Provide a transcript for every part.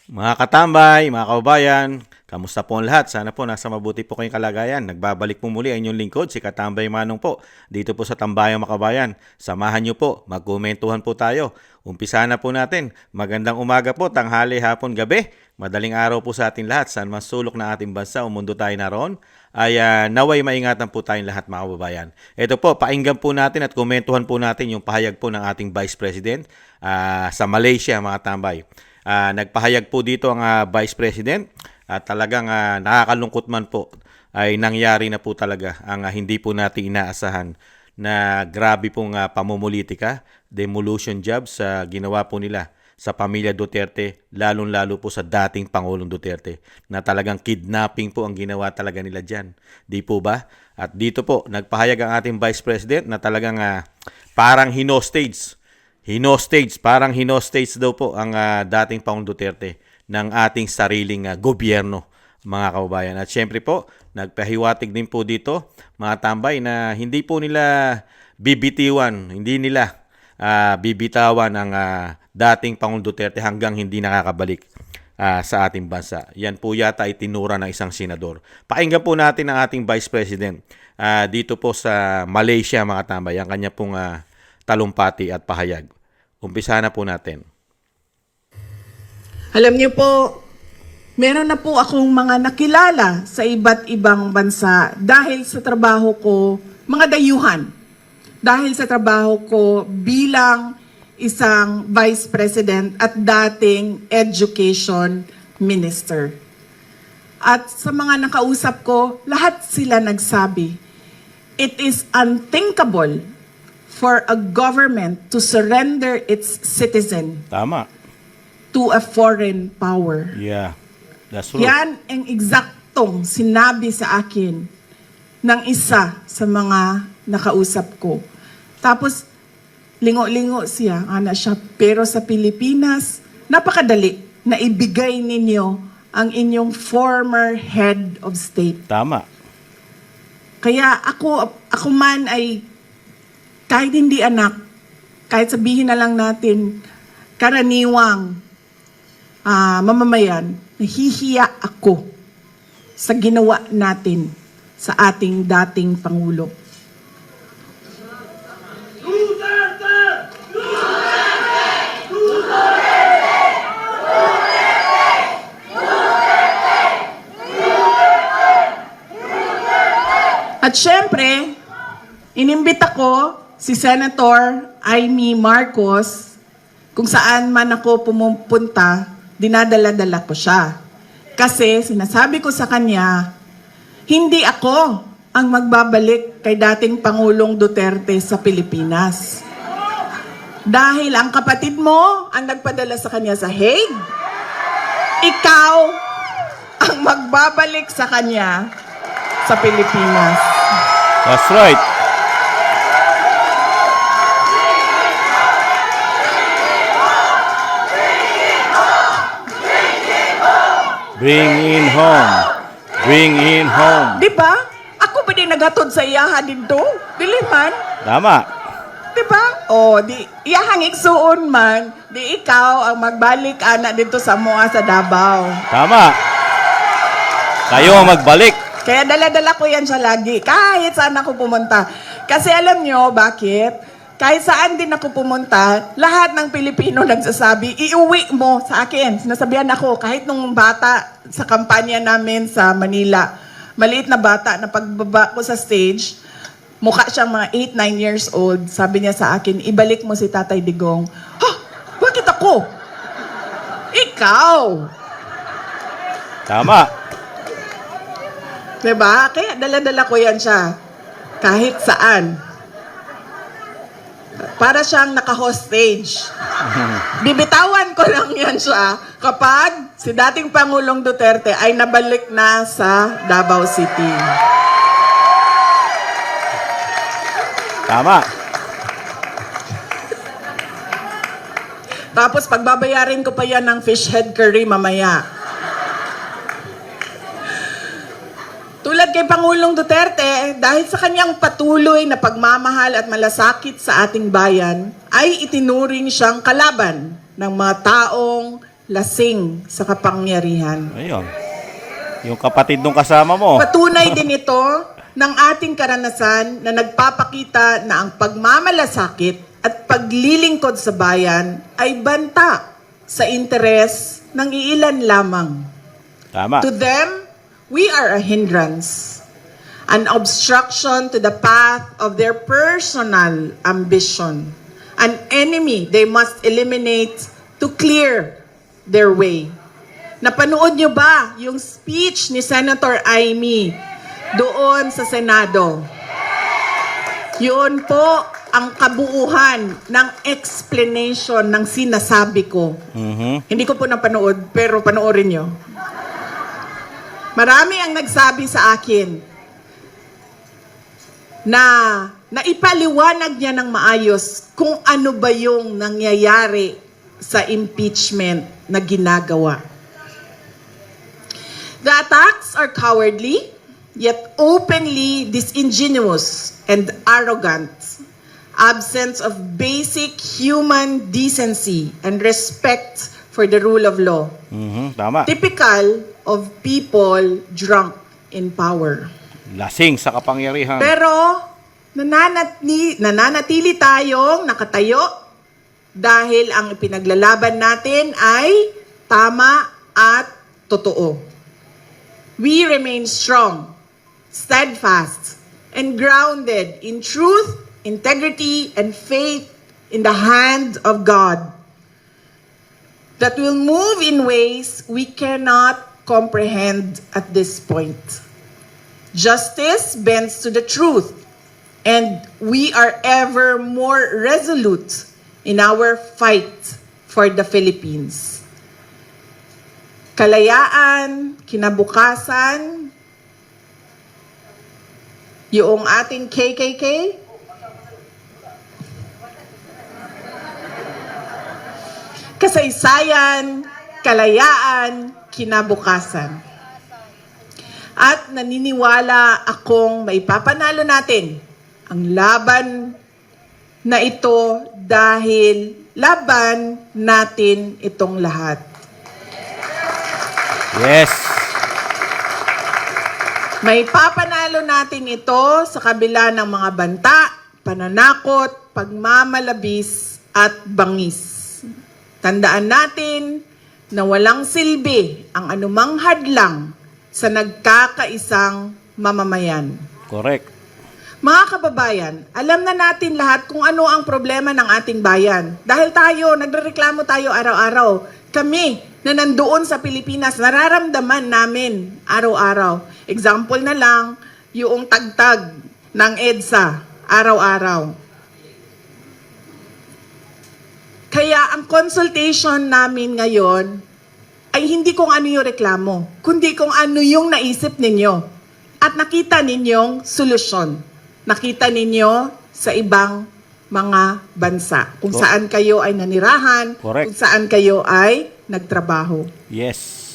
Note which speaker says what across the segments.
Speaker 1: Mga katambay, mga kababayan, kamusta po ang lahat? Sana po nasa mabuti po kayong kalagayan. Nagbabalik po muli ang inyong lingkod, si Katambay Manong po, dito po sa Tambayang Makabayan. Samahan niyo po, magkomentuhan po tayo. Umpisa na po natin. Magandang umaga po, tanghali, hapon, gabi. Madaling araw po sa ating lahat. Saan man sulok ng ating bansa o mundo tayo naroon, ay naway maingatan po tayong lahat mga kababayan. Ito po, painggan po natin at komentuhan po natin yung pahayag po ng ating Vice President sa Malaysia mga tambay. Nagpahayag po dito ang Vice President at talagang nakakalungkot man po ay nangyari na po talaga ang hindi po natin inaasahan na grabe pong pamumulitika, demolition jobs sa ginawa po nila sa pamilya Duterte, lalong-lalo po sa dating Pangulong Duterte na talagang kidnapping po ang ginawa talaga nila dyan. Di po ba? At dito po, nagpahayag ang ating Vice President na talagang parang parang hinostage daw po ang dating Pangulong Duterte ng ating sariling gobyerno, mga kababayan. At syempre po, nagpahiwatig din po dito, mga tambay, na hindi po nila hindi nila bibitawan ang dating Pangulong Duterte hanggang hindi nakakabalik sa ating bansa. Yan po yata ay tinura ng isang senador. Pakinggan po natin ang ating Vice President dito po sa Malaysia, mga tambay, ang kanya pong talumpati at pahayag. Umpisa na po natin.
Speaker 2: Alam niyo po, meron na po akong mga nakilala sa iba't ibang bansa dahil sa trabaho ko, mga dayuhan. Dahil sa trabaho ko bilang isang Vice President at dating Education Minister. At sa mga nakausap ko, lahat sila nagsabi, it is unthinkable for a government to surrender its citizen
Speaker 1: Tama.
Speaker 2: to a foreign power.
Speaker 1: Yeah. That's true.
Speaker 2: Yan ang eksaktong sinabi sa akin ng isa sa mga nakausap ko. Tapos, lingo-lingo siya, siya. Pero sa Pilipinas, napakadali na ibigay ninyo ang inyong former head of state.
Speaker 1: Tama.
Speaker 2: Kaya ako man ay kahit hindi anak, kahit sabihin na lang natin, karaniwang mamamayan, nahihiya ako sa ginawa natin sa ating dating Pangulo. At syempre, inimbita ko si Senator Amy Marcos, kung saan man ako pumupunta, dinadala-dala ko siya. Kasi sinasabi ko sa kanya, hindi ako ang magbabalik kay dating Pangulong Duterte sa Pilipinas. Dahil ang kapatid mo ang nagpadala sa kanya sa Hague, ikaw ang magbabalik sa kanya sa Pilipinas.
Speaker 1: That's right. Bring in home. Bring in home.
Speaker 2: Di ba? Ako ba din naghatod sa iyaha dito? Dili man.
Speaker 1: Tama.
Speaker 2: Di ba? O, di iyahang igsuon man, di ikaw ang magbalik ana dito sa mua sa Davao.
Speaker 1: Tama. Kayo ang magbalik.
Speaker 2: Kaya dala-dala ko yan siya lagi, kahit saan ako pumunta. Kasi alam nyo, bakit? Kahit saan din ako pumunta, lahat ng Pilipino nagsasabi, iuwi mo sa akin. Sinasabihan ako, kahit nung bata sa kampanya namin sa Manila, maliit na bata, na pagbaba ko sa stage, mukha siyang mga 8-9 years old. Sabi niya sa akin, ibalik mo si Tatay Digong. Ha? Bakit ako? Ikaw!
Speaker 1: Tama.
Speaker 2: Diba? Kaya dala-dala ko yan siya. Kahit saan. Para siyang naka-hostage. Bibitawan ko lang yan siya kapag si dating Pangulong Duterte ay nabalik na sa Davao City.
Speaker 1: Tama.
Speaker 2: Tapos pagbabayarin ko pa yan ng fish head curry mamaya. Tulad kay Pangulong Duterte, dahil sa kanyang patuloy na pagmamahal at malasakit sa ating bayan, ay itinuring siyang kalaban ng mga taong lasing sa kapangyarihan.
Speaker 1: Ayun. Yung kapatid nung kasama mo.
Speaker 2: Patunay din ito ng ating karanasan na nagpapakita na ang pagmamalasakit at paglilingkod sa bayan ay banta sa interes ng iilan lamang.
Speaker 1: Tama.
Speaker 2: To them, we are a hindrance, an obstruction to the path of their personal ambition, an enemy they must eliminate to clear their way. Napanood nyo ba yung speech ni Senator Amy doon sa Senado? Yun po ang kabuuhan ng explanation ng sinasabi ko. Hindi ko po napanood, pero panoorin nyo. Marami ang nagsabi sa akin na naipaliwanag niya ng maayos kung ano ba yung nangyayari sa impeachment na ginagawa. The attacks are cowardly, yet openly disingenuous and arrogant. Absence of basic human decency and respect for the rule of law.
Speaker 1: Tama.
Speaker 2: Typical of people drunk in power.
Speaker 1: Lasing sa kapangyarihan.
Speaker 2: Pero nananatili tayong nakatayo dahil ang ipinaglalaban natin ay tama at totoo. We remain strong, steadfast, and grounded in truth, integrity, and faith in the hand of God that will move in ways we cannot comprehend at this point. Justice bends to the truth, and we are ever more resolute in our fight for the Philippines. Kalayaan, kinabukasan, yung ating KKK, kasaysayan, kalayaan, kinabukasan. At naniniwala akong maipapanalo natin ang laban na ito dahil laban natin itong lahat.
Speaker 1: Yes.
Speaker 2: May papanalo natin ito sa kabila ng mga banta, pananakot, pagmamalabis at bangis. Tandaan natin na walang silbi ang anumang hadlang sa nagkakaisang mamamayan.
Speaker 1: Correct.
Speaker 2: Mga kababayan, alam na natin lahat kung ano ang problema ng ating bayan. Dahil tayo, nagrereklamo tayo araw-araw. Kami na nandoon sa Pilipinas, nararamdaman namin araw-araw. Example na lang, yung tagtag ng EDSA, araw-araw. Kaya ang consultation namin ngayon ay hindi kung ano yung reklamo, kundi kung ano yung naisip ninyo. At nakita ninyong solusyon. Nakita ninyo sa ibang mga bansa. Kung saan kayo ay nanirahan,
Speaker 1: Correct.
Speaker 2: kung saan kayo ay nagtrabaho.
Speaker 1: Yes.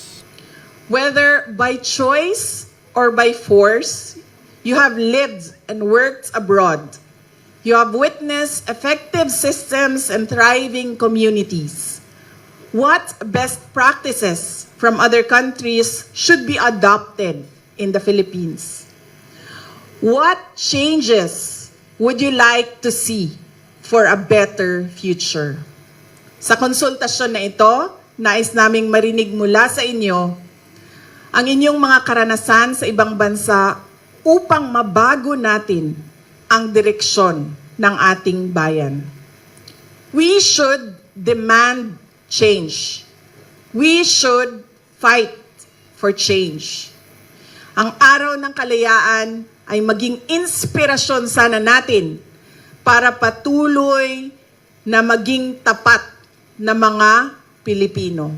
Speaker 2: Whether by choice or by force, you have lived and worked abroad. You have witnessed effective systems and thriving communities. What best practices from other countries should be adopted in the Philippines? What changes would you like to see for a better future? Sa konsultasyon na ito, nais naming marinig mula sa inyo ang inyong mga karanasan sa ibang bansa upang mabago natin ang direksyon ng ating bayan. We should demand change. We should fight for change. Ang araw ng kalayaan ay maging inspirasyon sana natin para patuloy na maging tapat na mga Pilipino.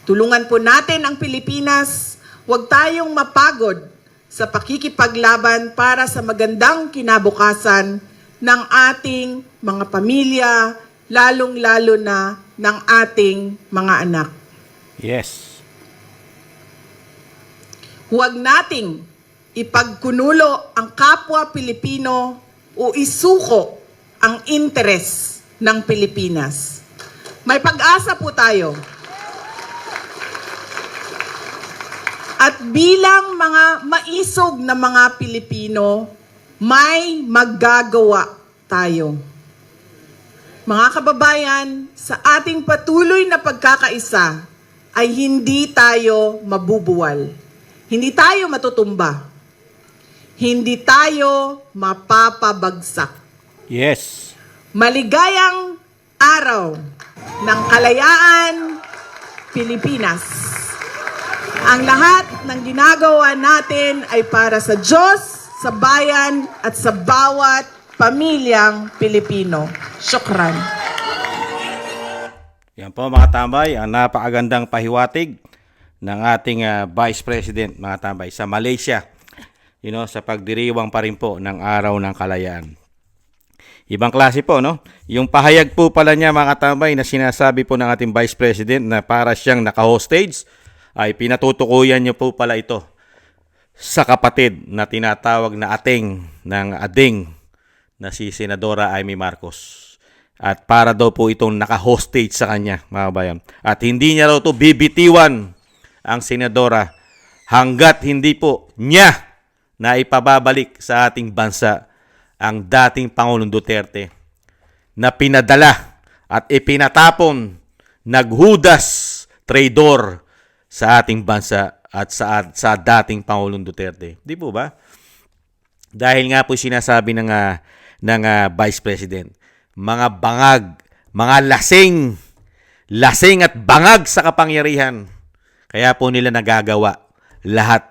Speaker 2: Tulungan po natin ang Pilipinas, huwag tayong mapagod sa pakikipaglaban para sa magandang kinabukasan ng ating mga pamilya, lalong-lalo na ng ating mga anak.
Speaker 1: Yes.
Speaker 2: Huwag nating ipagkunulo ang kapwa Pilipino o isuko ang interes ng Pilipinas. May pag-asa po tayo. At bilang mga maisog na mga Pilipino, may maggagawa tayo. Mga kababayan, sa ating patuloy na pagkakaisa ay hindi tayo mabubuwal. Hindi tayo matutumba. Hindi tayo mapapabagsak.
Speaker 1: Yes.
Speaker 2: Maligayang araw ng kalayaan, Pilipinas. Ang lahat ng ginagawa natin ay para sa Diyos, sa bayan, at sa bawat pamilyang Pilipino. Syukran.
Speaker 1: Yan po mga tambay, ang napakagandang pahiwatig ng ating Vice President mga tambay sa Malaysia. Sa pagdiriwang pa rin po ng Araw ng Kalayaan. Ibang klase po, no? Yung pahayag po pala niya mga tambay na sinasabi po ng ating Vice President na para siyang naka-hostage ay pinatutukuyan niyo po pala ito sa kapatid na tinatawag na ating ng ading na si Senadora Amy Marcos. At para daw po itong naka-hostage sa kanya, mga kabayan. At hindi niya raw ito bibitiwan ang Senadora hanggat hindi po niya na ipababalik sa ating bansa ang dating Pangulong Duterte na pinadala at ipinatapon, naghudas, traidor sa ating bansa at sa dating Pangulong Duterte. Di po ba? Dahil nga po sinasabi ng Vice President, mga bangag, mga lasing at bangag sa kapangyarihan. Kaya po nila nagagawa lahat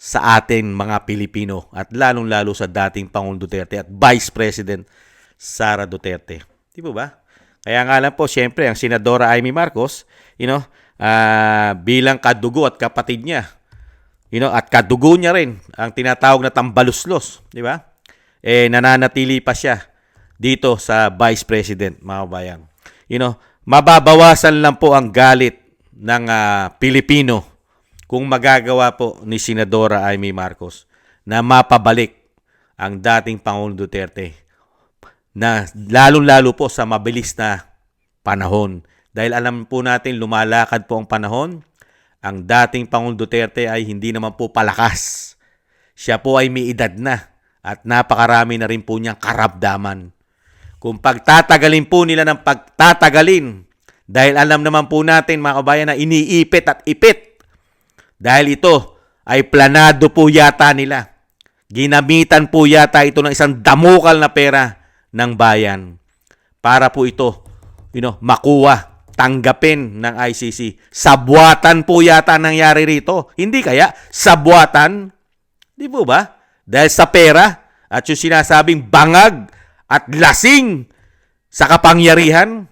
Speaker 1: sa atin mga Pilipino at lalong-lalo sa dating Pangulong Duterte at Vice President Sara Duterte. Di po ba? Kaya nga lang po, siyempre, ang Senadora Amy Marcos, bilang kadugo at kapatid niya, at kadugo niya rin ang tinatawag na tambaluslos, di ba? Nananatili pa siya dito sa Vice President, mga kabayan. Mababawasan lang po ang galit ng Pilipino kung magagawa po ni Senadora Amy Marcos na mapabalik ang dating Pangulong Duterte na lalong-lalo po sa mabilis na panahon. Dahil alam po natin, lumalakad po ang panahon. Ang dating Pangulong Duterte ay hindi naman po palakas. Siya po ay may edad na at napakarami na rin po niyang karamdaman. Kung pagtatagalin po nila ng pagtatagalin, dahil alam naman po natin mga kabayan na iniipit at ipit. Dahil ito ay planado po yata nila. Ginamitan po yata ito ng isang damukal na pera ng bayan para po ito makuha, tanggapin ng ICC. Sabwatan po yata nangyari rito. Hindi kaya sabwatan? Di po ba? Dahil sa pera at yung sinasabing bangag at lasing sa kapangyarihan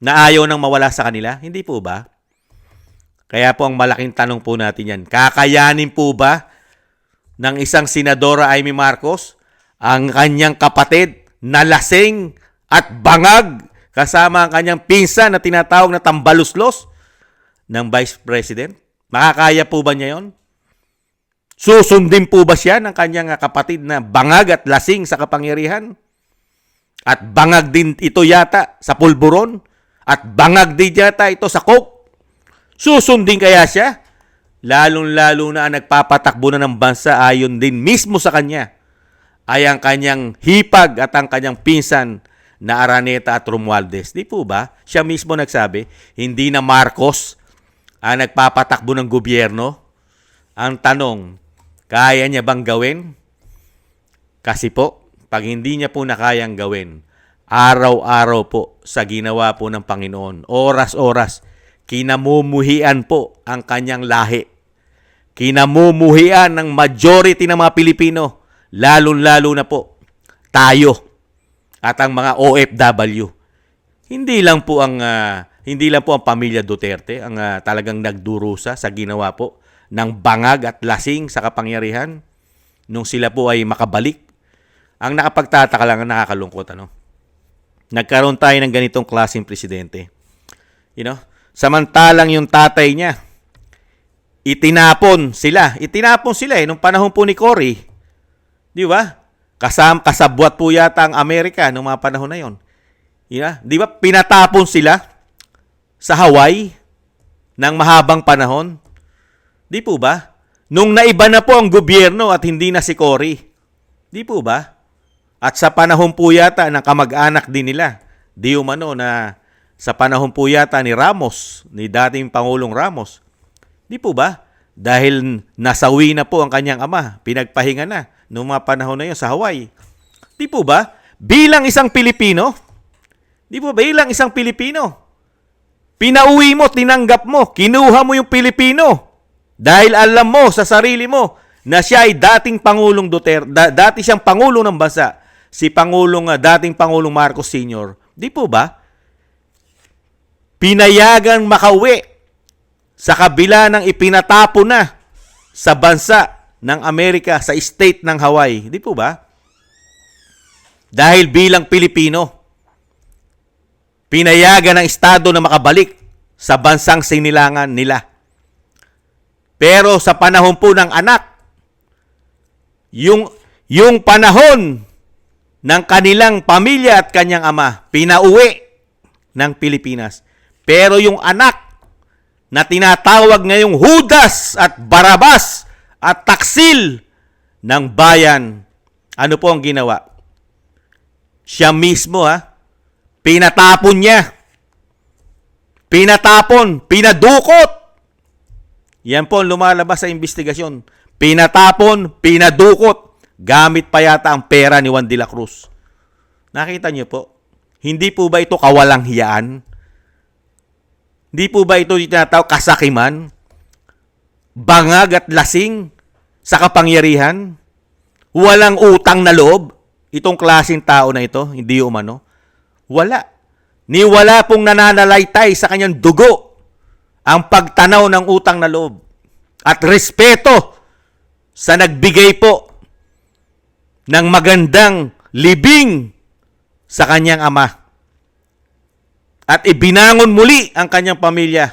Speaker 1: na ayaw nang mawala sa kanila. Hindi po ba? Kaya po ang malaking tanong po natin yan. Kakayanin po ba ng isang Senadora Amy Marcos ang kanyang kapatid na lasing at bangag kasama ang kanyang pinsan na tinatawag na tambaluslos ng Vice President? Makakaya po ba niya yon? Susundin po ba siya ng kanyang kapatid na bangag at lasing sa kapangyarihan? At bangag din ito yata sa pulburon? At bangag din yata ito sa coke? Susundin kaya siya? Lalong-lalo na ang nagpapatakbo na ng bansa ayon din mismo sa kanya ay ang kanyang hipag at ang kanyang pinsan na Araneta at Romualdez. Di po ba? Siya mismo nagsabi, hindi na Marcos ang nagpapatakbo ng gobyerno. Ang tanong, kaya niya bang gawin? Kasi po, pag hindi niya po nakayang gawin, araw-araw po sa ginawa po ng Panginoon, oras-oras, kinamumuhian po ang kanyang lahi. Kinamumuhian ng majority ng mga Pilipino, lalo-lalo na po tayo at ang mga OFW. Hindi lang po ang pamilya Duterte ang talagang nagdurusa sa ginawa po ng bangag at lasing sa kapangyarihan nung sila po ay makabalik. Ang nakapagtataka lang, ang nakakalungkot, nagkaroon tayo ng ganitong klaseng presidente. Samantalang yung tatay niya, itinapon sila nung panahon po ni Cory. Di ba? Kasabwat po yata ang Amerika nung mga panahon na yon. Di ba? Pinatapon sila sa Hawaii ng mahabang panahon. Di po ba? Nung naiba na po ang gobyerno at hindi na si Cory. Di po ba? At sa panahon po yata ng kamag-anak din nila, di umano na sa panahon po yata ni Ramos, ni dating Pangulong Ramos. Di po ba? Dahil nasawi na po ang kanyang ama, pinagpahinga na noong mga panahon na yun sa Hawaii. Di po ba? Bilang isang Pilipino, pinauwi mo, tinanggap mo, kinuha mo yung Pilipino dahil alam mo sa sarili mo na siya ay dating Pangulong Duterte, dati siyang Pangulo ng bansa, si dating Pangulong Marcos Sr. Di po ba? Pinayagan makauwi sa kabila ng ipinatapo na sa bansa ng Amerika, sa state ng Hawaii. Di po ba? Dahil bilang Pilipino, pinayagan ng Estado na makabalik sa bansang sinilangan nila. Pero sa panahon po ng anak, yung panahon ng kanilang pamilya at kanyang ama, pinauwi ng Pilipinas. Pero yung anak na tinatawag ngayong Judas at Barabas at Taksil ng bayan, ano po ang ginawa? Siya mismo pinatapon niya. Pinadukot. Yan po ang lumalabas sa investigasyon. Pinatapon, pinadukot. Gamit pa yata ang pera ni Juan de la Cruz. Nakita niyo po? Hindi po ba ito kawalang hiyaan? Hindi po ba ito tinatawag kasakiman? Bangag at lasing sa kapangyarihan? Walang utang na loob? Itong klaseng tao na ito, hindi umano. Wala. Wala pong nananalaytay sa kanyang dugo ang pagtanaw ng utang na loob at respeto sa nagbigay po ng magandang libing sa kanyang ama. At ibinangon muli ang kanyang pamilya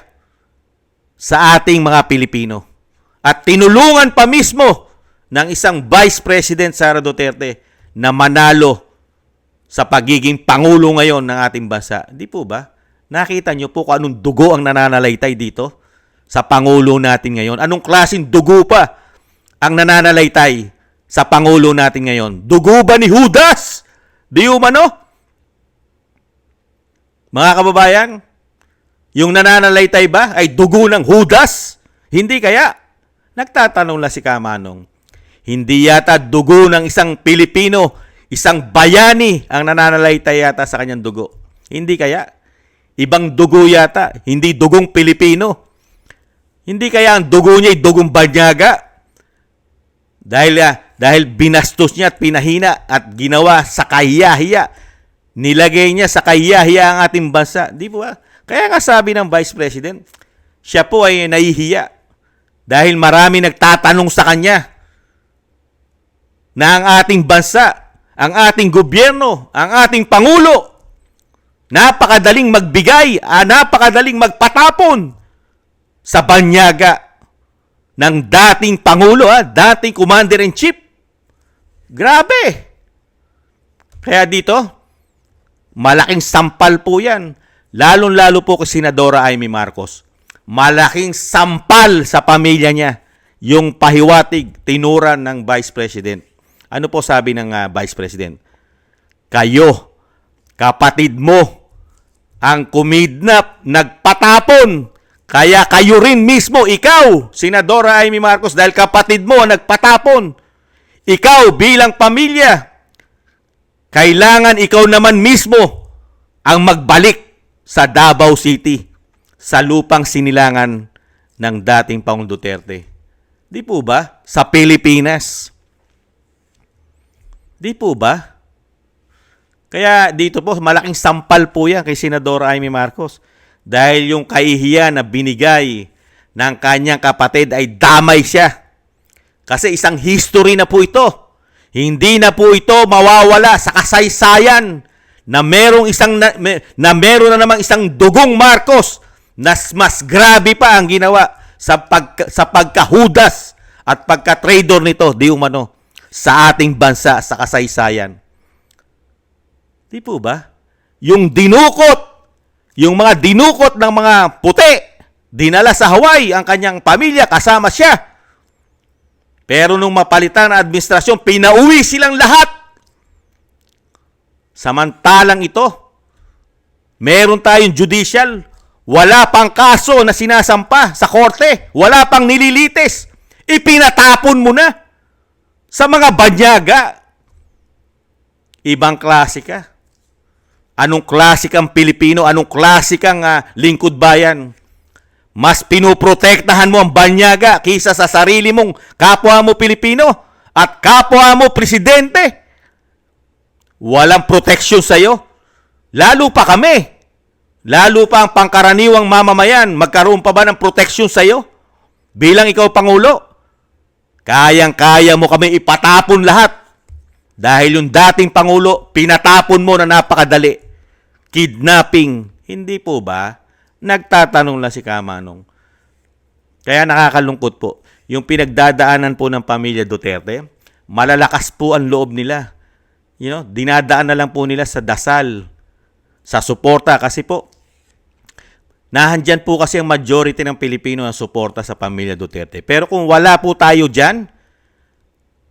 Speaker 1: sa ating mga Pilipino. At tinulungan pa mismo ng isang Vice President Sara Duterte na manalo sa pagiging Pangulo ngayon ng ating bansa. Di po ba? Nakita niyo po kung anong dugo ang nananalaytay dito sa Pangulo natin ngayon. Anong klaseng dugo pa ang nananalaytay sa Pangulo natin ngayon? Dugo ba ni Judas? Di umano? Mga kababayan, yung nananalaytay ba ay dugo ng Judas? Hindi kaya? Nagtatanong lang si Kamanong. Hindi yata dugo ng isang Pilipino, isang bayani ang nananalaytay yata sa kanyang dugo. Hindi kaya? Ibang dugo yata, hindi dugong Pilipino. Hindi kaya ang dugo niya ay dugong banyaga? Dahil binastos niya at pinahina at ginawa sa kahiya-hiya. Nilagay niya sa kahiya-hiya ang ating bansa. Di po ba? Kaya nga sabi ng Vice President, siya po ay nahihiya. Dahil marami nagtatanong sa kanya na ang ating bansa, ang ating gobyerno, ang ating Pangulo, napakadaling magbigay, napakadaling magpatapon sa banyaga ng dating Pangulo, dating Commander-in-Chief. Grabe! Kaya dito, malaking sampal po yan. Lalong-lalo po kay Senadora Amy Marcos. Malaking sampal sa pamilya niya yung pahiwatig, tinuran ng Vice President. Ano po sabi ng Vice President? Kayo, kapatid mo, ang kumidnap, nagpatapon. Kaya kayo rin mismo, ikaw, Senadora Amy Marcos, dahil kapatid mo ang nagpatapon. Ikaw bilang pamilya, kailangan ikaw naman mismo ang magbalik sa Davao City, sa lupang sinilangan ng dating Pangulong Duterte. Di po ba? Sa Pilipinas. Di po ba? Kaya dito po, malaking sampal po yan kay Senadora Amy Marcos. Dahil yung kahihiyan na binigay ng kanyang kapatid ay damay siya. Kasi isang history na po ito. Hindi na po ito mawawala sa kasaysayan na meron na namang isang dugong Marcos na mas grabe pa ang ginawa sa pagkahudas at pagka-traitor nito, di umano, sa ating bansa, sa kasaysayan. Di po ba? Yung mga dinukot ng mga puti Dinala sa Hawaii ang kanyang pamilya, kasama siya. Pero nung mapalitan ang administrasyon, pinauwi silang lahat. Samantalang ito, meron tayong judicial, wala pang kaso na sinasampa sa korte, wala pang nililitis. Ipinatapon mo na sa mga banyaga. Ibang klase ka. Anong klase kang Pilipino? Anong klase kang lingkod bayan? Mas pinoprotektahan mo ang banyaga kaysa sa sarili mong kapwa mo Pilipino at kapwa mo presidente. Walang proteksyon sa'yo. Lalo pa kami. Lalo pa ang pangkaraniwang mamamayan. Magkaroon pa ba ng proteksyon sa'yo? Bilang ikaw Pangulo. Kayang-kaya mo kami ipatapon lahat. Dahil yung dating Pangulo, pinatapon mo na napakadali. Kidnapping. Hindi po ba? Nagtatanong lang si Kamanong. Kaya nakakalungkot po. Yung pinagdadaanan po ng pamilya Duterte, malalakas po ang loob nila. Dinadaan na lang po nila sa dasal, sa suporta. Kasi po, nahandyan po kasi ang majority ng Pilipino na suporta sa pamilya Duterte. Pero kung wala po tayo dyan,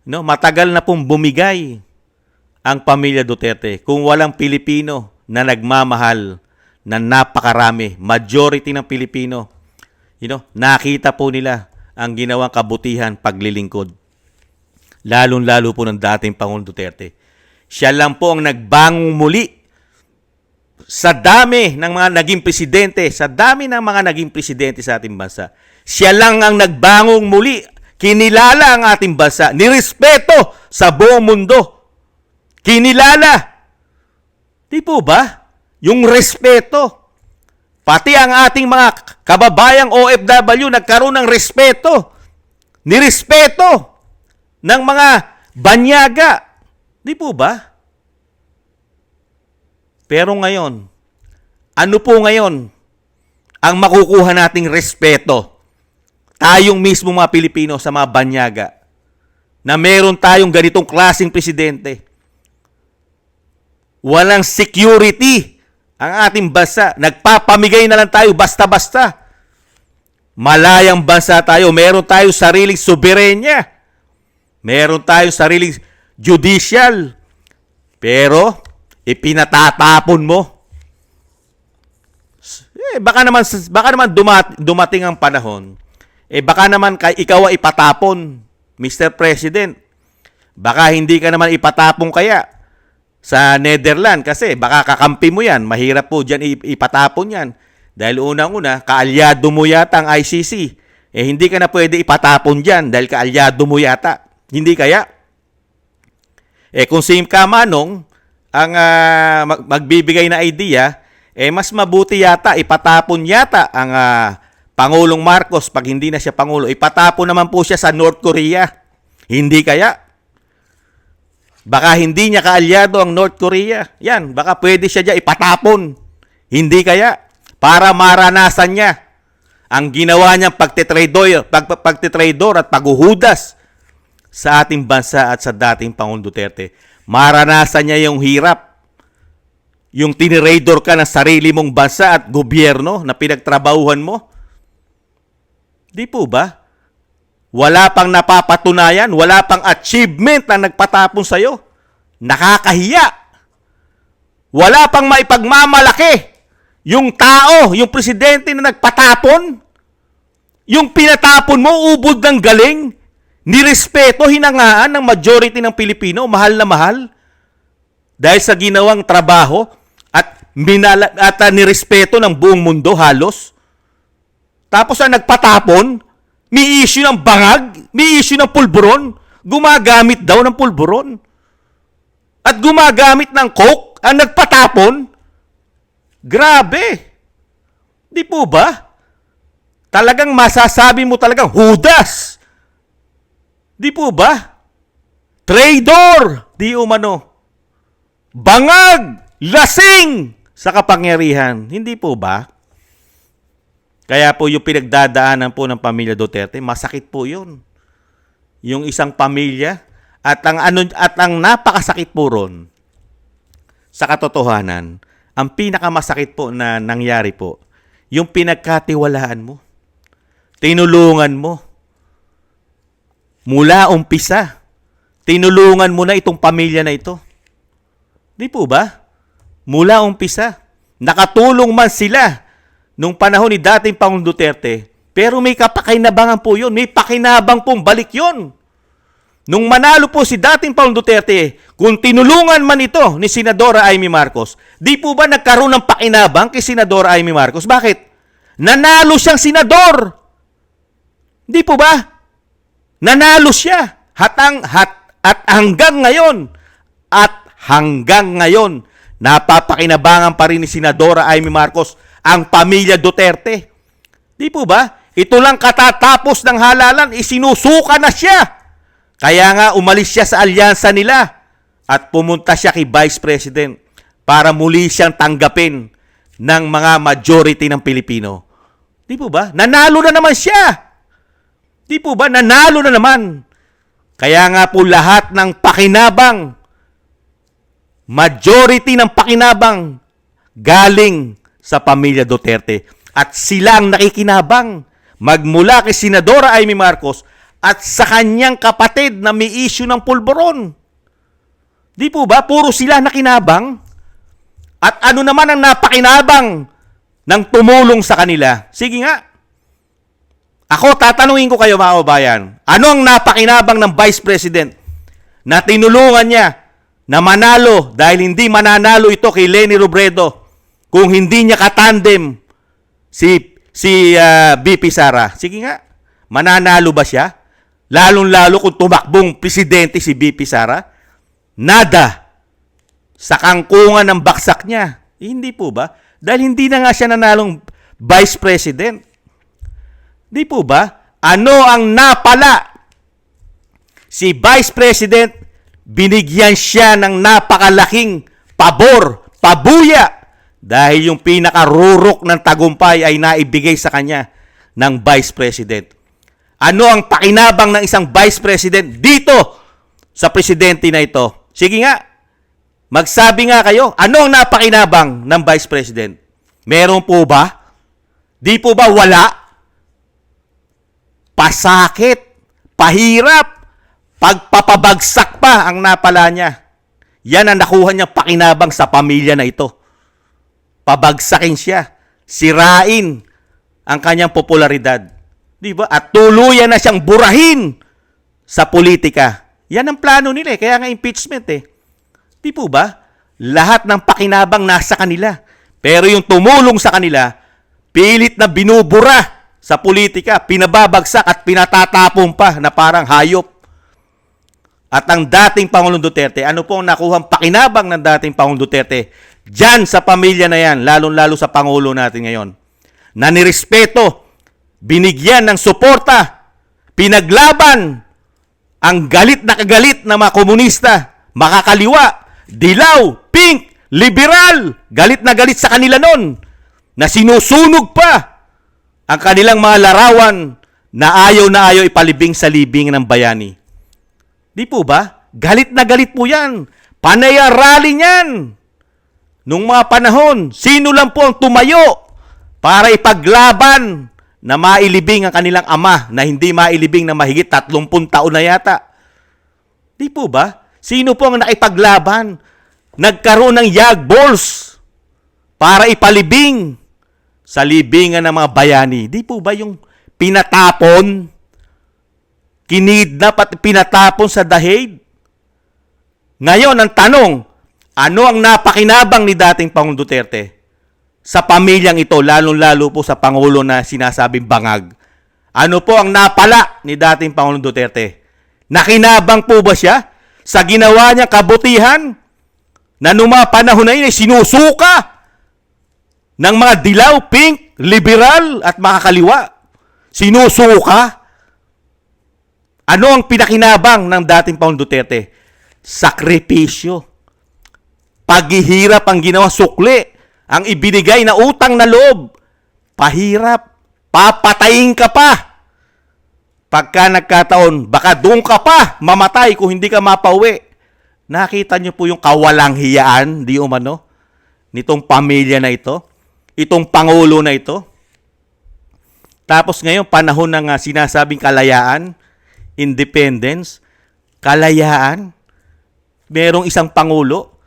Speaker 1: matagal na pong bumigay ang pamilya Duterte. Kung walang Pilipino na nagmamahal, na napakarami, majority ng Pilipino, nakita po nila ang ginawang kabutihan, paglilingkod. Lalong-lalo po ng dating Pangulong Duterte. Siya lang po ang nagbangong muli sa dami ng mga naging presidente, sa ating bansa. Siya lang ang nagbangong muli, kinilala ang ating bansa, nirespeto sa buong mundo. Kinilala. Di po ba? Yung respeto. Pati ang ating mga kababayang OFW nagkaroon ng respeto. Nirespeto ng mga banyaga. Di po ba? Pero ngayon, ano po ngayon ang makukuha nating respeto? Tayong mismo mga Pilipino sa mga banyaga na meron tayong ganitong klaseng presidente. Walang security ang ating bansa. Nagpapamigay na lang tayo basta-basta. Malayang bansa tayo. Meron tayong sariling soberenya. Meron tayong sariling judicial. Pero, ipinatatapon mo. Baka naman dumating ang panahon. Baka naman ikaw ay ipatapon, Mr. President. Baka hindi ka naman ipatapon kaya sa Netherlands kasi baka kakampi mo yan. Mahirap po dyan ipatapon yan. Dahil unang-una, kaalyado mo yata ang ICC. Hindi ka na pwede ipatapon dyan dahil kaalyado mo yata. Hindi kaya? Kung si Kamanong ang magbibigay na idea, mas mabuti yata, ipatapon yata ang Pangulong Marcos pag hindi na siya Pangulo. Ipatapon naman po siya sa North Korea. Hindi kaya? Baka hindi niya kaalyado ang North Korea. Yan, baka pwede siya dyan ipatapon. Hindi kaya? Para maranasan niya ang ginawa niyang pagtitrador at paghuhudas sa ating bansa at sa dating Pangulong Duterte. Maranasan niya yung hirap. Yung tinirador ka ng sarili mong bansa at gobyerno na pinagtrabahuhan mo. Di po ba? Wala pang napapatunayan, wala pang achievement na nagpatapon sa'yo. Nakakahiya. Wala pang maipagmamalaki. Yung tao, yung presidente na nagpatapon, yung pinatapon mo, ubod ng galing, nirespeto, hinangaan ng majority ng Pilipino, mahal na mahal, dahil sa ginawang trabaho at nirespeto ng buong mundo halos. Tapos ang nagpatapon, may issue ng bangag, may issue ng pulburon, gumagamit daw ng pulburon. At gumagamit ng coke, ang nagpatapon. Grabe. Di po ba? Talagang masasabi mo talagang hudas. Di po ba? Traidor, di umano. Bangag, lasing sa kapangyarihan. Hindi po ba? Kaya po yung pinagdadaanan po ng pamilya Duterte, masakit po yun. Yung isang pamilya at ang napakasakit po ron sa katotohanan, ang pinakamasakit po na nangyari po, yung pinagkatiwalaan mo. tinulungan mo. Mula umpisa, tinulungan mo na itong pamilya na ito. Di po ba? Mula umpisa, nakatulong man sila nung panahon ni dating Pangulong Duterte, pero may kapakinabangan po yun. May pakinabang pong balik yun. Nung manalo po si dating Pangulong Duterte, kung tinulungan man ito ni Senadora Amy Marcos, di po ba nagkaroon ng pakinabang kay Senadora Amy Marcos? Bakit? Nanalo siyang senador. Di po ba? Nanalo siya. At hanggang ngayon, napapakinabangan pa rin ni Senadora Amy Marcos ang pamilya Duterte. Di po ba? Ito lang katatapos ng halalan, isinusuka na siya. Kaya nga umalis siya sa alyansa nila at pumunta siya kay Vice President para muli siyang tanggapin ng mga majority ng Pilipino. Di po ba? Nanalo na naman siya. Di po ba? Nanalo na naman. Kaya nga po lahat ng pakinabang, majority ng pakinabang, galing sa pamilya Duterte. At sila ang nakikinabang magmula kay Senadora Amy Marcos at sa kanyang kapatid na may issue ng pulburon. Di po ba? Puro sila nakinabang. At ano naman ang napakinabang ng tumulong sa kanila? Sige nga. Ako, tatanungin ko kayo mga kababayan, ano ang napakinabang ng Vice President na tinulungan niya na manalo dahil hindi mananalo ito kay Leni Robredo kung hindi niya katandem si BP Sara? Sige nga, mananalo ba siya? Lalong-lalo kung tumakbong presidente si BP Sara? Nada. Sa kangkungan ng baksak niya. Hindi po ba? Dahil hindi na nga siya nanalong Vice President. Di po ba? Ano ang napala? Si Vice President, binigyan siya ng napakalaking pabor, pabuya, dahil yung pinakarurok ng tagumpay ay naibigay sa kanya ng Vice President. Ano ang pakinabang ng isang Vice President dito sa presidente na ito? Sige nga, magsabi nga kayo, ano ang napakinabang ng Vice President? Meron po ba? Di po ba wala? Pasakit, pahirap, pagpapabagsak pa ang napala niya. Yan ang nakuha niyang pakinabang sa pamilya na ito. Pabagsakin siya, sirain ang kanyang popularidad. Di ba? At tuluyan na siyang burahin sa politika. Yan ang plano nila kaya nga impeachment Di po ba? Lahat ng pakinabang nasa kanila. Pero yung tumulong sa kanila, pilit na binubura sa politika, pinababagsak at pinatatapon pa na parang hayop. At ang dating Pangulong Duterte, ano po ang nakuhang pakinabang ng dating Pangulong Duterte? Diyan sa pamilya na yan, lalong-lalo sa Pangulo natin ngayon, na nirespeto, binigyan ng suporta, pinaglaban ang galit na kagalit ng mga komunista, makakaliwa, dilaw, pink, liberal, galit na galit sa kanila nun, na sinusunog pa ang kanilang mga larawan na ayaw ipalibing sa libing ng bayani. Di po ba? Galit na galit po yan. Panay ang rally niyan. Nung mga panahon, sino lang po ang tumayo para ipaglaban na mailibing ang kanilang ama na hindi mailibing na mahigit 30 taon na yata? Di po ba? Sino po ang nakipaglaban? Nagkaroon ng yag balls para ipalibing sa libingan ng mga bayani. Di po ba yung pinatapon, kinidnap at pinatapon sa dahig? Ngayon, ang tanong, ano ang napakinabang ni dating Pangulong Duterte sa pamilyang ito, lalong-lalo po sa Pangulo na sinasabing bangag? Ano po ang napala ni dating Pangulong Duterte? Nakinabang po ba siya sa ginawa niya kabutihan na nung mga panahon na yun ay sinusuka ng mga dilaw, pink, liberal at makakaliwa? Sinusuka? Ano ang pinakinabang ng dating Pangulong Duterte? Sakripisyo. Paghihirap ang ginawa, sukli. Ang ibinigay na utang na loob. Pahirap. Papatayin ka pa. Pagka nagkataon, baka doon ka pa mamatay kung hindi ka mapauwi. Nakita niyo po yung kawalang hiyaan, di umano, nitong pamilya na ito, itong Pangulo na ito. Tapos ngayon, panahon ng sinasabing kalayaan, independence, kalayaan, merong isang pangulo,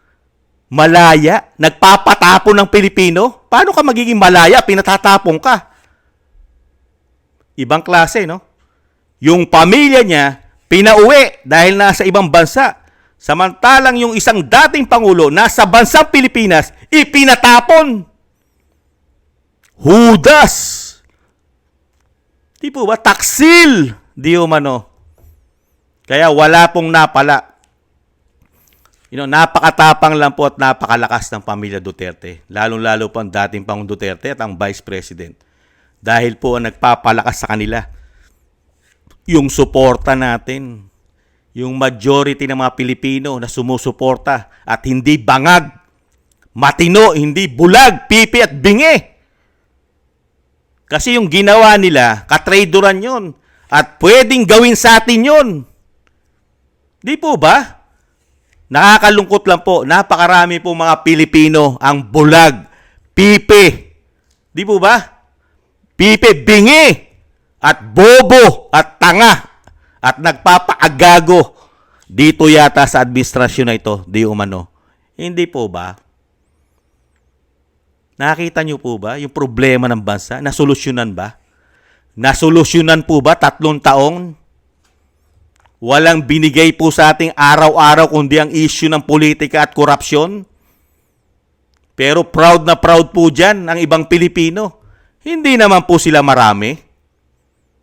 Speaker 1: malaya, nagpapatapon ng Pilipino. Paano ka magiging malaya? Pinatatapon ka. Ibang klase, no? Yung pamilya niya, pinauwi dahil nasa ibang bansa. Samantalang yung isang dating pangulo, nasa bansang Pilipinas, ipinatapon. Hudas! Di po ba? Taksil! Di umano. Kaya wala pong napala. Napakatapang lang po at napakalakas ng pamilya Duterte. Lalong-lalo po ang dating Pangulong Duterte at ang Vice President. Dahil po ang nagpapalakas sa kanila. Yung suporta natin. Yung majority ng mga Pilipino na sumusuporta at hindi bangag, matino, hindi bulag, pipi at bingi. Kasi yung ginawa nila, katraderan yon at pwedeng gawin sa atin yon. Di po ba? Nakakalungkot lang po, napakarami po mga Pilipino ang bulag, pipi. Di po ba? Pipi, bingi, at bobo, at tanga, at nagpapaagago dito yata sa administrasyon na ito, di umano. Hindi po ba? Nakita niyo po ba yung problema ng bansa? Nasolusyonan ba? Nasolusyonan po ba 3 taong? Walang binigay po sa ating araw-araw kundi ang issue ng politika at korupsyon. Pero proud na proud po dyan ang ibang Pilipino. Hindi naman po sila marami.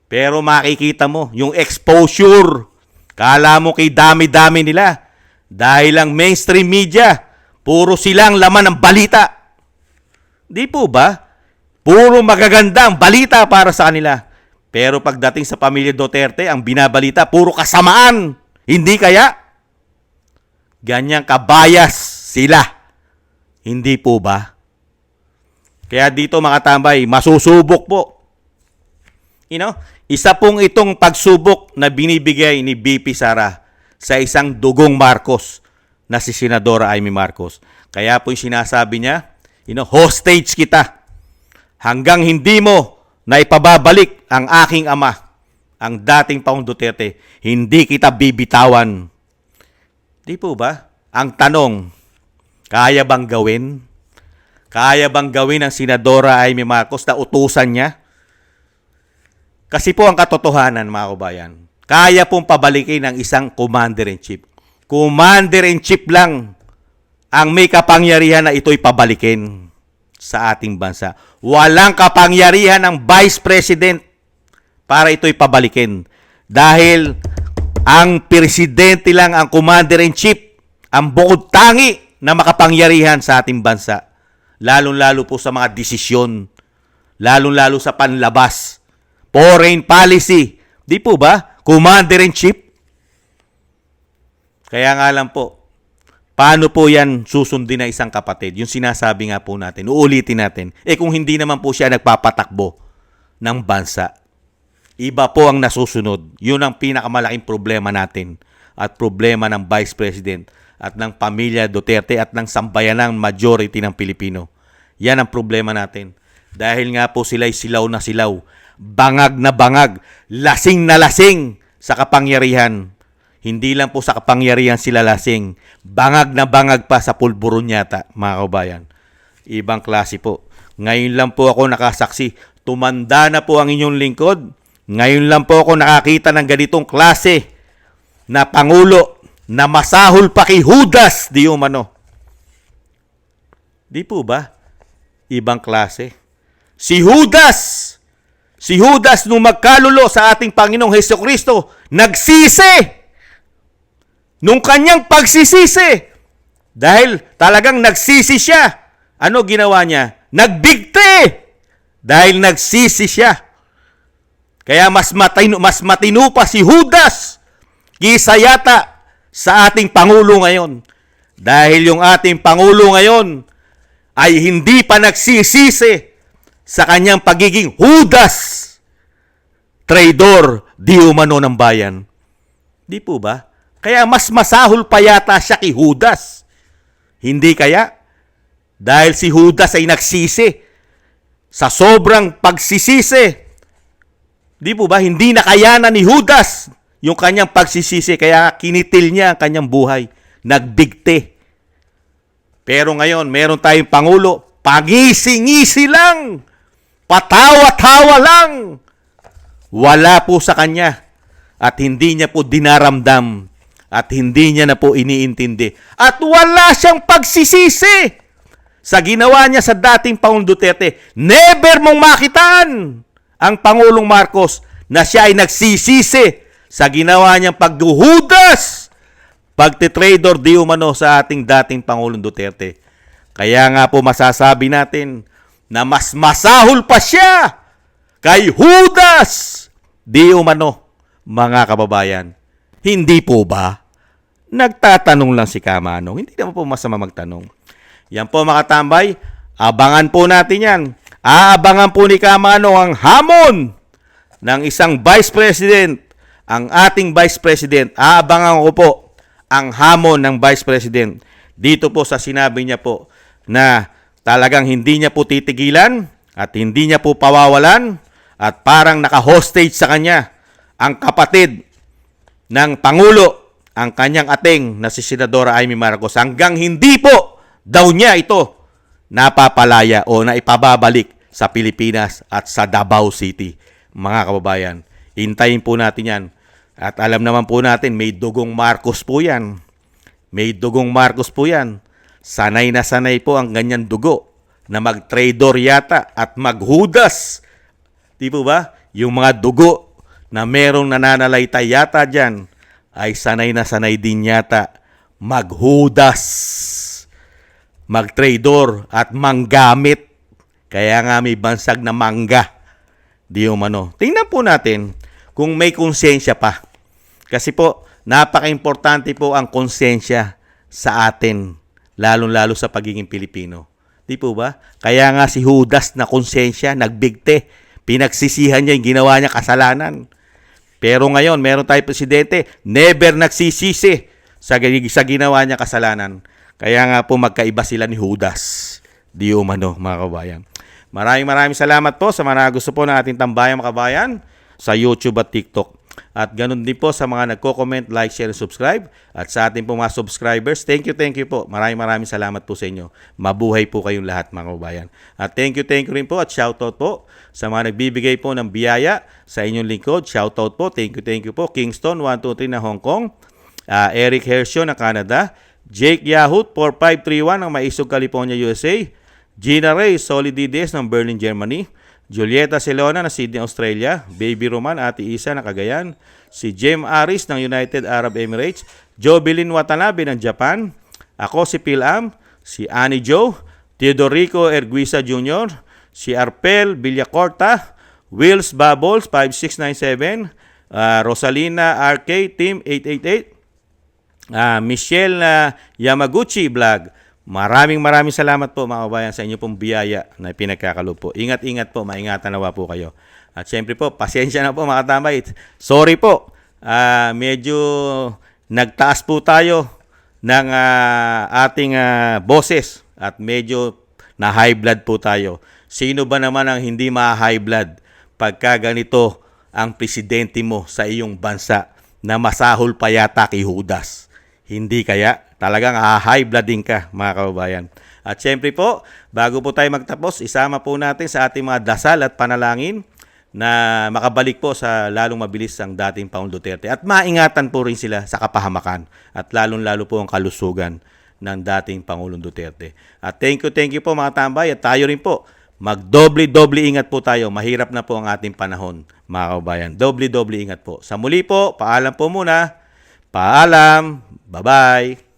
Speaker 1: Pero makikita mo, yung exposure, kala mo kay dami-dami nila. Dahil ang mainstream media, puro silang laman ng balita. Di po ba? Puro magagandang balita para sa kanila. Pero pagdating sa pamilya Duterte, ang binabalita, puro kasamaan. Hindi kaya? Ganyang kabayas sila. Hindi po ba? Kaya dito mga tambay, masusubok po. Isa pong itong pagsubok na binibigay ni BP Sara sa isang dugong Marcos na si Senadora Amy Marcos. Kaya po yung sinasabi niya, hostage kita hanggang hindi mo na ipababalik ang aking ama, ang dating Pangulong Duterte, hindi kita bibitawan. Di po ba? Ang tanong, kaya bang gawin? Kaya bang gawin ng Senadora Amy Marcos na utusan niya? Kasi po ang katotohanan, mga kabayan, kaya pong pabalikin ng isang Commander-in-Chief. Commander-in-Chief lang ang may kapangyarihan na ito'y pabalikin sa ating bansa. Walang kapangyarihan ng Vice President para ito'y pabalikin. Dahil ang Presidente lang ang Commander-in-Chief, ang bukod tangi na makapangyarihan sa ating bansa. Lalong-lalo po sa mga desisyon. Lalong-lalo sa panlabas. Foreign policy. Di po ba? Commander-in-Chief. Kaya nga lang po, paano po yan susundin na isang kapatid? Yung sinasabi nga po natin, uulitin natin. Kung hindi naman po siya nagpapatakbo ng bansa, iba po ang nasusunod. Yun ang pinakamalaking problema natin at problema ng Vice President at ng pamilya Duterte at ng sambayanang majority ng Pilipino. Yan ang problema natin. Dahil nga po sila'y silaw na silaw, bangag na bangag, lasing na lasing sa kapangyarihan. Hindi lang po sa kapangyarihan sila lasing, bangag na bangag pa sa pulburon yata, mga kabayan. Ibang klase po. Ngayon lang po ako nakasaksi, tumanda na po ang inyong lingkod. Ngayon lang po ako nakakita ng ganitong klase na pangulo na masahol pa kay Judas, di umano. Di po ba? Ibang klase. Si Judas nung magkalulo sa ating Panginoong Hesukristo, nagsisi. Nung kanyang pagsisisi. Dahil talagang nagsisi siya. Ano ginawa niya? Nagbigti. Dahil nagsisi siya. Kaya mas matino pa si Judas kaysa yata sa ating Pangulo ngayon. Dahil yung ating Pangulo ngayon ay hindi pa nagsisisi sa kanyang pagiging Judas, traidor, di umano ng bayan. Di po ba? Kaya mas masahol pa yata siya kay Judas. Hindi kaya? Dahil si Judas ay nagsisi. Sa sobrang pagsisisi, Di po ba? Hindi nakayanan ni Judas yung kanyang pagsisisi, kaya kinitil niya ang kanyang buhay. Nagbigti. Pero ngayon, meron tayong Pangulo, pangisi-ngisi lang. Patawa-tawa lang. Wala po sa kanya. At hindi niya po dinaramdam. At hindi niya na po iniintindi. At wala siyang pagsisisi sa ginawa niya sa dating Pangulong Duterte. Never mong makitaan ang Pangulong Marcos na siya ay nagsisisi sa ginawa niyang paghuhudas, pagtitrader di umano sa ating dating Pangulong Duterte. Kaya nga po masasabi natin na mas masahol pa siya kay Judas di umano, mga kababayan. Hindi po ba? Nagtatanong lang si Kamanong. Hindi naman po masama magtanong. Yan po mga tambay, abangan po natin yan. Aabangan po ni Kamanong ang hamon ng isang Vice President, ang ating Vice President. Aabangan ko po ang hamon ng Vice President. Dito po sa sinabi niya po na talagang hindi niya po titigilan at hindi niya po pawawalan at parang naka-hostage sa kanya ang kapatid ng Pangulo, ang kanyang ating na si Senadora Amy Marcos, hanggang hindi po daw niya ito napapalaya o naipababalik sa Pilipinas at sa Davao City. Mga kababayan, hintayin po natin yan. At alam naman po natin, may dugong Marcos po yan. May dugong Marcos po yan. Sanay na sanay po ang ganyan dugo na mag-trader yata at maghudas. Di po ba? Yung mga dugo na merong nananalaytay yata dyan ay sanay na sanay din yata maghudas, mag-trader at manggamit. Kaya nga may bansag na mangga. Di umano. Tingnan po natin kung may konsensya pa. Kasi po, napaka-importante po ang konsensya sa atin, lalong-lalo sa pagiging Pilipino. Di po ba? Kaya nga si Judas na konsensya, nagbigte, pinagsisihan niya yung ginawa niya kasalanan. Pero ngayon, meron tayong presidente, never nagsisisi sa ginawa niya kasalanan. Kaya nga po magkaiba sila ni Judas. Di umano, mga kabayan. Maraming salamat po sa mga gusto po ng ating tambayang mga kabayan sa YouTube at TikTok. At ganun din po sa mga nagko-comment, like, share, and subscribe. At sa ating po mga subscribers, thank you po. Maraming salamat po sa inyo. Mabuhay po kayong lahat mga kabayan. At thank you rin po at shoutout po sa mga nagbibigay po ng biyaya sa inyong lingkod. Shoutout po, thank you po. Kingston 123 na Hong Kong, Eric Hershio na Canada, Jake Yahut 4531 ng Maisog, California, USA, Gina Ray Solidides ng Berlin, Germany, Julieta Celona na Sydney, Australia, Baby Roman, Ate Isa na Cagayan, si Jem Aris ng United Arab Emirates, Jovelyn Watanabe ng Japan, ako si Pilam, si Annie Joe, Teodorico Erguisa Jr., si Arpel Villacorta, Wills Bubbles 5697, Rosalina RK Team 888, Michelle Yamaguchi Vlog. Maraming salamat po mga kabayan sa inyo pong biyaya na pinagkakalob po. Ingat po, maingatan nawa po kayo. At syempre po, pasensya na po mga tambay. Sorry po, medyo nagtaas po tayo ng ating boses at medyo na high blood po tayo. Sino ba naman ang hindi ma-high blood pagka ganito ang presidente mo sa iyong bansa na masahol pa yata kay Judas? Hindi kaya? Talagang high blood din ka, mga kababayan. At syempre po, bago po tayo magtapos, isama po natin sa ating mga dasal at panalangin na makabalik po sa lalong mabilis ang dating Pangulong Duterte. At maingatan po rin sila sa kapahamakan at lalong-lalo po ang kalusugan ng dating Pangulong Duterte. At thank you po mga tambay. At tayo rin po, magdoble-doble ingat po tayo. Mahirap na po ang ating panahon, mga kababayan. Doble-doble ingat po. Sa muli po, paalam po muna. Paalam. Bye-bye.